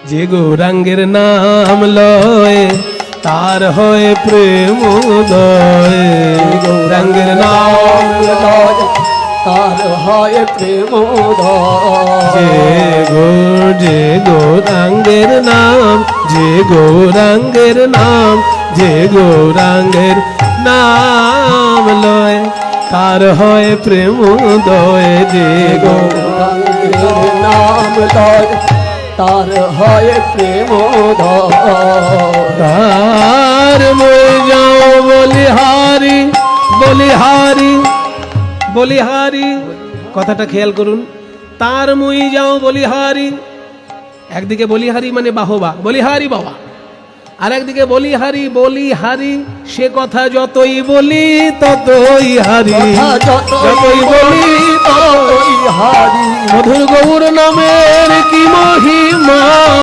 যে গৌরাঙ্গের নাম লয় তার হয় প্রেম উদয়। গৌরাঙ্গের নাম লয় তার হয় প্রেম যে গৌরাঙ্গের নাম, যে গৌরাঙ্গের নাম, যে গৌরাঙ্গের নাম লয় তার হয় প্রেম উদয়। যে গৌরাঙ্গের নাম লয় তার হয় প্রেম তার মই যাও বলিহারি বলিহারি বলিহারি, কথাটা খেয়াল করুন। তার মই যাও বলিহারি, একদিকে বলিহারি মানে বাহবা, বলিহারি বাবা, আর একদিকে বলিহারি বলিহারি, সে কথা যতই বলি ততই হারি, যতই বলি ততই হারি। মধুর গৌর নামের কি মহিমা।